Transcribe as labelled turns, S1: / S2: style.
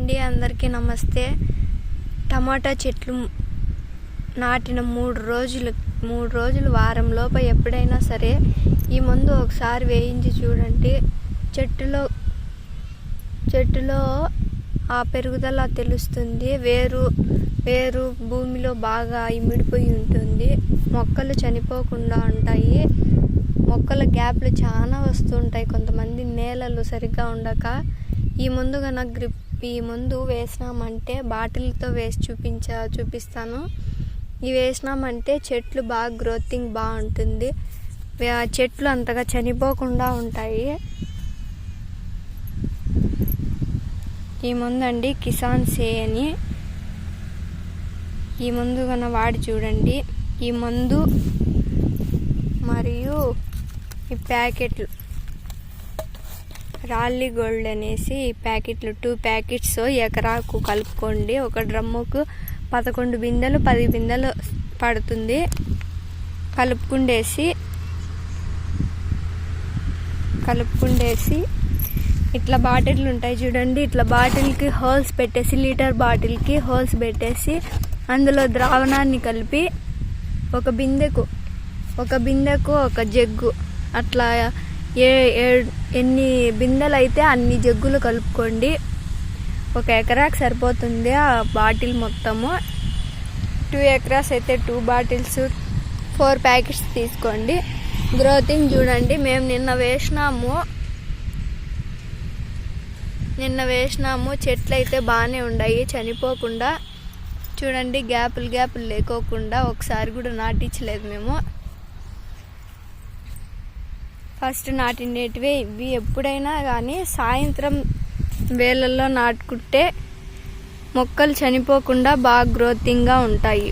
S1: అండి, అందరికీ నమస్తే. టమాటా చెట్లు నాటిన 3 రోజులు వారం లోప ఎప్పుడైనా సరే ఈ మందు ఒకసారి వేయించి చూడండి. చెట్టులో ఆ పెరుగుదల తెలుస్తుంది. వేరు భూమిలో బాగా ఇమిడిపోయి ఉంటుంది. మొక్కలు చనిపోకుండా ఉంటాయి. మొక్కల గ్యాప్లు చాలా వస్తుంటాయి కొంతమంది నేలలు సరిగ్గా ఉండక. ఈ మందు వేసినామంటే బాటిల్తో వేసి చూపిస్తాను. ఇవి వేసినామంటే చెట్లు బాగా గ్రోతింగ్ బాగుంటుంది. చెట్లు అంతగా చనిపోకుండా ఉంటాయి. ఈ మందు అండి కిసాన్ సే అని. ఈ మందు వాడి చూడండి. ఈ మందు మరియు ఈ ప్యాకెట్లు రాళ్ళీ గోల్డ్ అనేసి ఈ ప్యాకెట్లు 2 ప్యాకెట్స్ ఎకరాకు కలుపుకోండి. ఒక డ్రమ్ముకు 11 బిందెలు 10 బిందెలు పడుతుంది. కలుపుకుండేసి ఇట్లా బాటిల్ ఉంటాయి చూడండి. ఇట్లా బాటిల్కి హోల్స్ పెట్టేసి, లీటర్ బాటిల్కి హోల్స్ పెట్టేసి అందులో ద్రావణాన్ని కలిపి ఒక బిందెకు ఒక జగ్గు అట్లా ఎన్ని బిందెలు అయితే అన్ని జగ్గులు కలుపుకోండి. 1 ఎకరాకు సరిపోతుంది ఆ బాటిల్ మొత్తము. 2 ఎకరాస్ అయితే 2 బాటిల్స్ 4 ప్యాకెట్స్ తీసుకోండి. గ్రోతింగ్ చూడండి. మేము నిన్న వేసినాము. చెట్లు అయితే బాగానే ఉన్నాయి చనిపోకుండా. చూడండి, గ్యాపులు లేకోకుండా ఒకసారి కూడా నాటించలేదు మేము. ఫస్ట్ నాటినేటివే ఇవి. ఎప్పుడైనా కానీ సాయంత్రం వేళల్లో నాటుకుంటే మొక్కలు చనిపోకుండా బాగా గ్రోతింగ్గా ఉంటాయి.